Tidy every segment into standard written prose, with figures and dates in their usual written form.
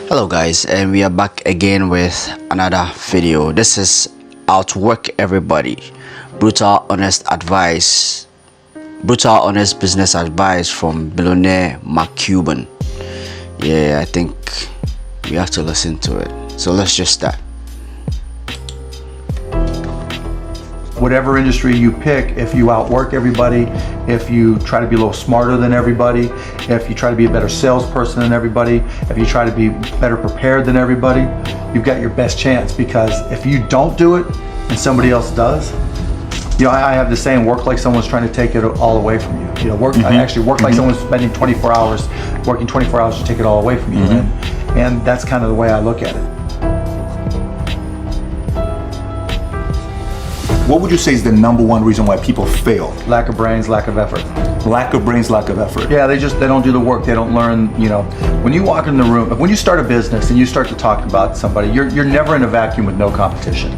Hello guys, and we are back again with another video. This is Outwork Everybody, brutal honest business advice from billionaire Mack Cuban. Yeah, I think we have to listen to it, so let's just start. Whatever industry you pick, if you outwork everybody, if you try to be a little smarter than everybody, if you try to be a better salesperson than everybody, if you try to be better prepared than everybody, you've got your best chance. Because if you don't do it and somebody else does, I have the saying, work like someone's trying to take it all away from you. I actually work like someone's spending 24 hours, working 24 hours to take it all away from you. And that's kind of the way I look at it. What would you say is the number one reason why people fail? Lack of brains, lack of effort. Lack of brains, lack of effort. Yeah, they don't do the work. They don't learn. When you walk in the room, when you start a business and you start to talk about somebody, you're never in a vacuum with no competition.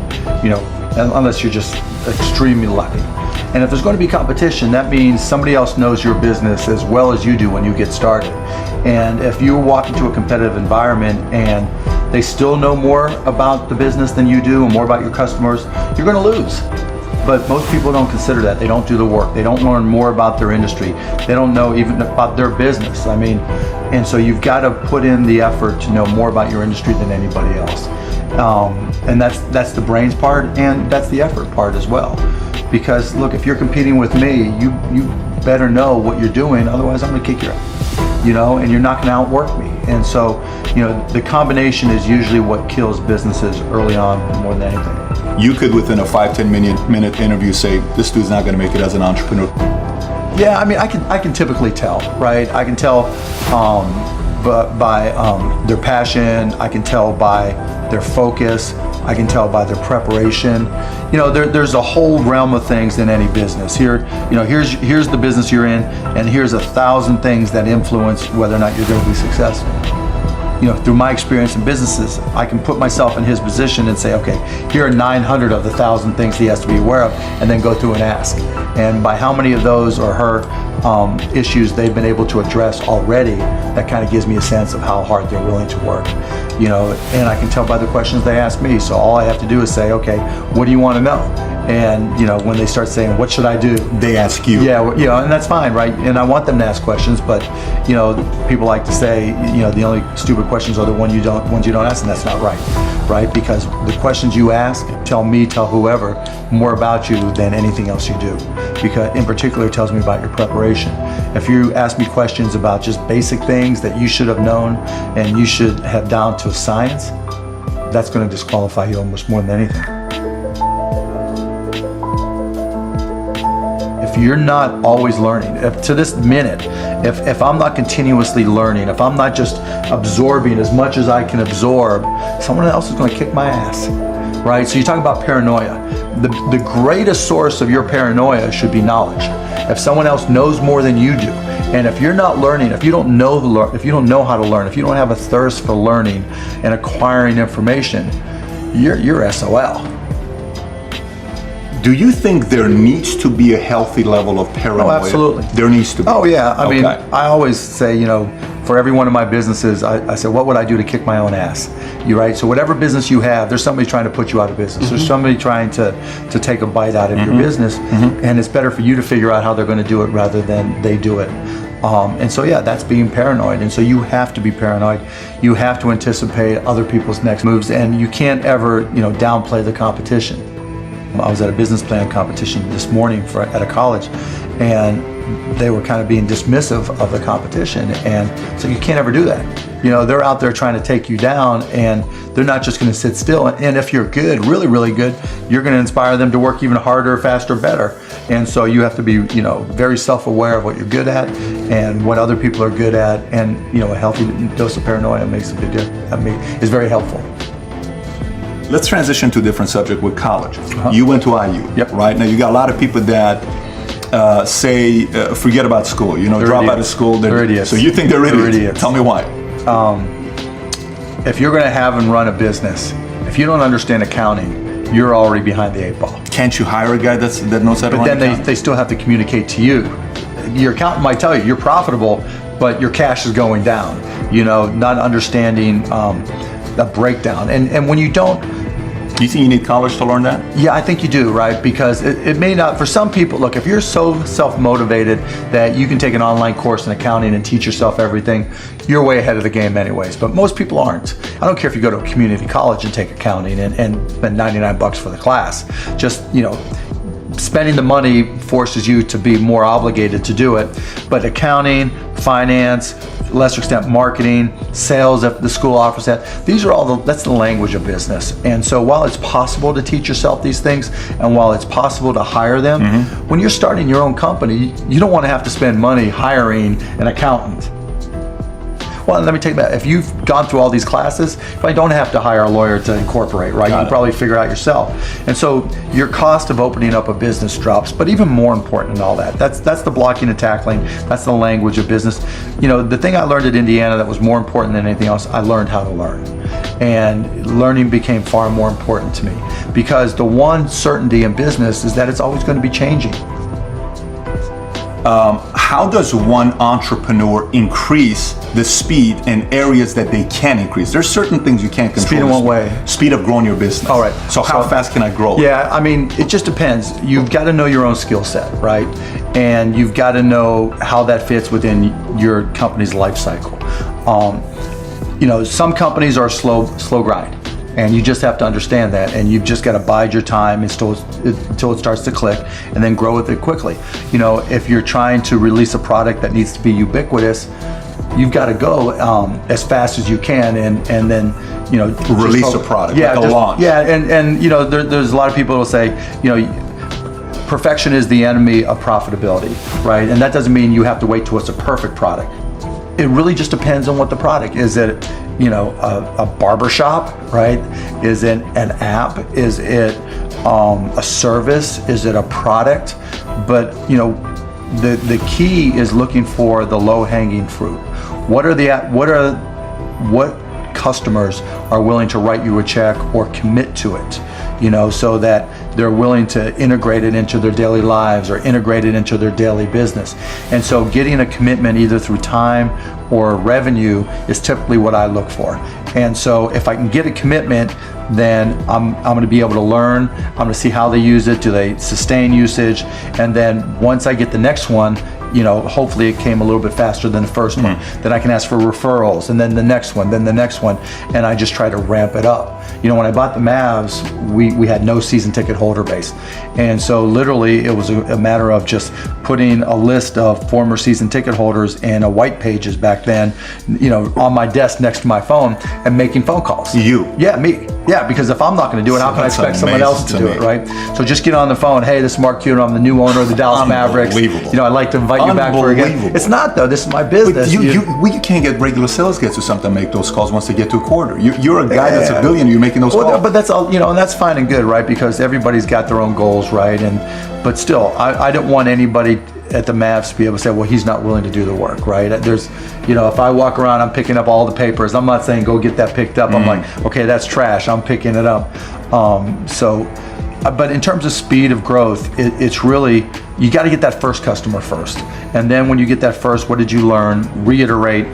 Unless you're just extremely lucky. And if there's going to be competition, that means somebody else knows your business as well as you do when you get started. And if you walk into a competitive environment and they still know more about the business than you do and more about your customers, you're going to lose. But most people don't consider that. They don't do the work. They don't learn more about their industry. They don't know even about their business. And so you've got to put in the effort to know more about your industry than anybody else. And that's the brains part, and that's the effort part as well. Because look, if you're competing with me, you better know what you're doing, otherwise I'm gonna kick your ass. And you're not gonna outwork me. And so, the combination is usually what kills businesses early on more than anything. You could, within a 5-10 minute interview, say, this dude's not gonna make it as an entrepreneur. Yeah, I can typically tell, right? I can tell by their passion, I can tell by their focus, I can tell by their preparation. There's a whole realm of things in any business. Here's the business you're in, and here's 1,000 things that influence whether or not you're going to be successful. Through my experience in businesses, I can put myself in his position and say, okay, here are 900 of the 1,000 things he has to be aware of, and then go through and ask. And by how many of those or her issues they've been able to address already, that kind of gives me a sense of how hard they're willing to work. And I can tell by the questions they ask me. So all I have to do is say, okay, what do you want to know? And when they start saying, what should I do? They ask you. Yeah, and that's fine, right? And I want them to ask questions, but people like to say, the only stupid questions are the ones you don't ask, and that's not right? Because the questions you ask tell whoever more about you than anything else you do. Because in particular, it tells me about your preparation. If you ask me questions about just basic things that you should have known and you should have down to a science, that's going to disqualify you almost more than anything. If you're not always learning, to this minute, if I'm not continuously learning, if I'm not just absorbing as much as I can absorb, someone else is going to kick my ass, right? So you talk about paranoia. The greatest source of your paranoia should be knowledge. If someone else knows more than you do, and if you're not learning, if you don't know how to learn, if you don't have a thirst for learning and acquiring information, you're SOL. Do you think there needs to be a healthy level of paranoia? Oh, absolutely. There needs to be. Oh, yeah. I mean, I always say, for every one of my businesses, I say, what would I do to kick my own ass? Right? So whatever business you have, there's somebody trying to put you out of business. There's somebody trying to take a bite out of your business, and it's better for you to figure out how they're going to do it rather than they do it. And so, yeah, that's being paranoid. And so you have to be paranoid. You have to anticipate other people's next moves, and you can't ever, downplay the competition. I was at a business plan competition this morning at a college, and they were kind of being dismissive of the competition, and so you can't ever do that. They're out there trying to take you down, and they're not just going to sit still. And if you're good, really, really good, you're going to inspire them to work even harder, faster, better. And so you have to be, very self-aware of what you're good at and what other people are good at, and a healthy dose of paranoia makes a big difference. Is very helpful. Let's transition to a different subject with college. You went to IU, Yep. right? Now you got a lot of people that say, forget about school, drop out of school. They're idiots. So you think they're idiots? Tell me why. If you're going to have and run a business, if you don't understand accounting, you're already behind the 8 ball. Can't you hire a guy that knows how to run But then they still have to communicate to you. Your accountant might tell you you're profitable, but your cash is going down. not understanding the breakdown. And when you don't, Do you think you need college to learn that? yeah, I think you do, right? Because it may not, for some people, look, if you're so self-motivated that you can take an online course in accounting and teach yourself everything, you're way ahead of the game anyways. But most people aren't. I don't care if you go to a community college and take accounting and spend 99 bucks for the class. Just, spending the money forces you to be more obligated to do it. But accounting, finance, lesser extent marketing, sales, if the school offers that, these are all that's the language of business. And so while it's possible to teach yourself these things, and while it's possible to hire them, when you're starting your own company, you don't want to have to spend money hiring an accountant. Well, let me take that. If you've gone through all these classes, you probably don't have to hire a lawyer to incorporate, right? You can probably figure out yourself. And so your cost of opening up a business drops. But even more important than all that, that's the blocking and tackling. That's the language of business. The thing I learned at Indiana that was more important than anything else, I learned how to learn. And learning became far more important to me, because the one certainty in business is that it's always going to be changing. How does one entrepreneur increase the speed in areas that they can increase? There's certain things you can't control. Speed in what way? Speed of growing your business. All right. So how fast can I grow? Yeah, I mean, it just depends. You've got to know your own skill set, right? And you've got to know how that fits within your company's life cycle. Some companies are slow grind. And you just have to understand that, and you've just got to bide your time until it starts to click, and then grow with it quickly. If you're trying to release a product that needs to be ubiquitous, you've got to go as fast as you can, and then release a product, like a launch. Yeah, and there's a lot of people who will say, perfection is the enemy of profitability, right? And that doesn't mean you have to wait till it's a perfect product. It really just depends on what the product is. It a barbershop, right? Is it an app? Is it a service? Is it a product? But the key is looking for the low-hanging fruit. What customers are willing to write you a check or commit to it, so that they're willing to integrate it into their daily lives or integrate it into their daily business. And so getting a commitment either through time or revenue is typically what I look for. And so if I can get a commitment, then I'm going to be able to learn. I'm going to see how they use it. Do they sustain usage? And then once I get the next one, hopefully it came a little bit faster than the first one. Then I can ask for referrals, and then the next one, and I just try to ramp it up. When I bought the Mavs, we had no season ticket holder base. And so literally it was a matter of just putting a list of former season ticket holders in a white pages back then, on my desk next to my phone, and making phone calls. You? Yeah, me. Yeah, because if I'm not going to do it, how can I expect someone else to do it, right? So just get on the phone. Hey, this is Mark Cuban. I'm the new owner of the Dallas Mavericks. Unbelievable. I'd like to invite you back for again. It's not, though. This is my business. But you can't get regular sales guys or something to make those calls once they get to a quarter. You're a guy that's a billionaire. You're making those calls. But that's all, and that's fine and good, right? Because everybody's got their own goals, right? But still, I don't want anybody at the Mavs to be able to say, well, he's not willing to do the work, right? There's, if I walk around, I'm picking up all the papers. I'm not saying go get that picked up. I'm like, okay, that's trash. I'm picking it up. But in terms of speed of growth, it's really, you got to get that first customer first. And then when you get that first, what did you learn? Reiterate,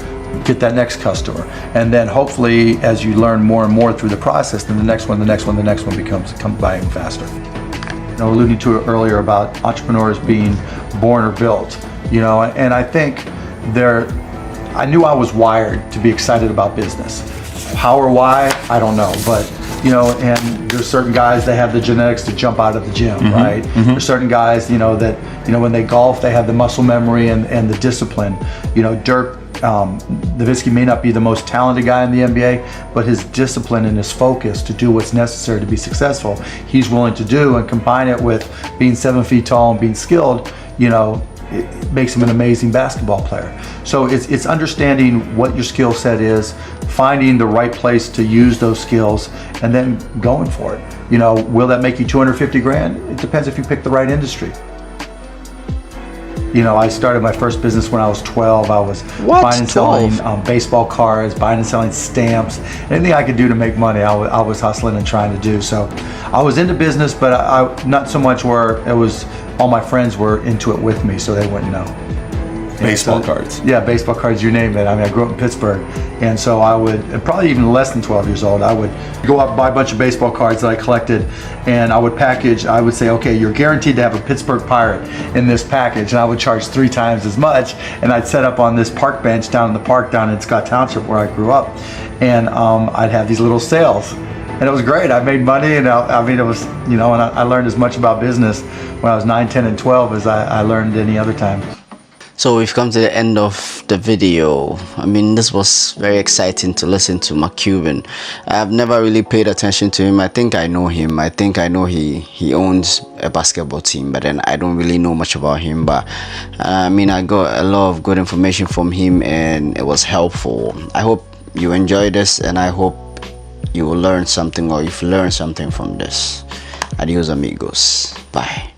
get that next customer. And then hopefully, as you learn more and more through the process, then the next one comes by even faster. Alluding to it earlier about entrepreneurs being born or built, and I think I knew I was wired to be excited about business. How or why, I don't know, but and there's certain guys that have the genetics to jump out of the gym, right? There's certain guys, that when they golf, they have the muscle memory and the discipline. Dirk Nowitzki may not be the most talented guy in the NBA, but his discipline and his focus to do what's necessary to be successful, he's willing to do, and combine it with being 7 feet tall and being skilled, it makes him an amazing basketball player. So it's understanding what your skill set is, finding the right place to use those skills, and then going for it. Will that make you $250,000? It depends if you pick the right industry. I started my first business when I was 12. I was buying and selling baseball cards, buying and selling stamps. Anything I could do to make money, I was hustling and trying to do. So I was into business, but I not so much where it was all my friends were into it with me, so they wouldn't know. Baseball And so- cards. Yeah, baseball cards, you name it. I mean, I grew up in Pittsburgh, and so I would, probably even less than 12 years old, I would go out and buy a bunch of baseball cards that I collected, and I would package, I would say, okay, you're guaranteed to have a Pittsburgh Pirate in this package, and I would charge 3 times as much, and I'd set up on this park bench down in the park down in Scott Township where I grew up, and I'd have these little sales. And it was great. I made money, and I mean, it was, you know, and I learned as much about business when I was 9, 10, and 12 as I learned any other time. So we've come to the end of the video. I mean, this was very exciting to listen to Mack Cuban. I've never really paid attention to him. I think I know him. I think I know he owns a basketball team, but then I don't really know much about him. But I mean, I got a lot of good information from him, and it was helpful. I hope you enjoyed this, and I hope you will learn something, or you've learned something from this. Adios, amigos. Bye.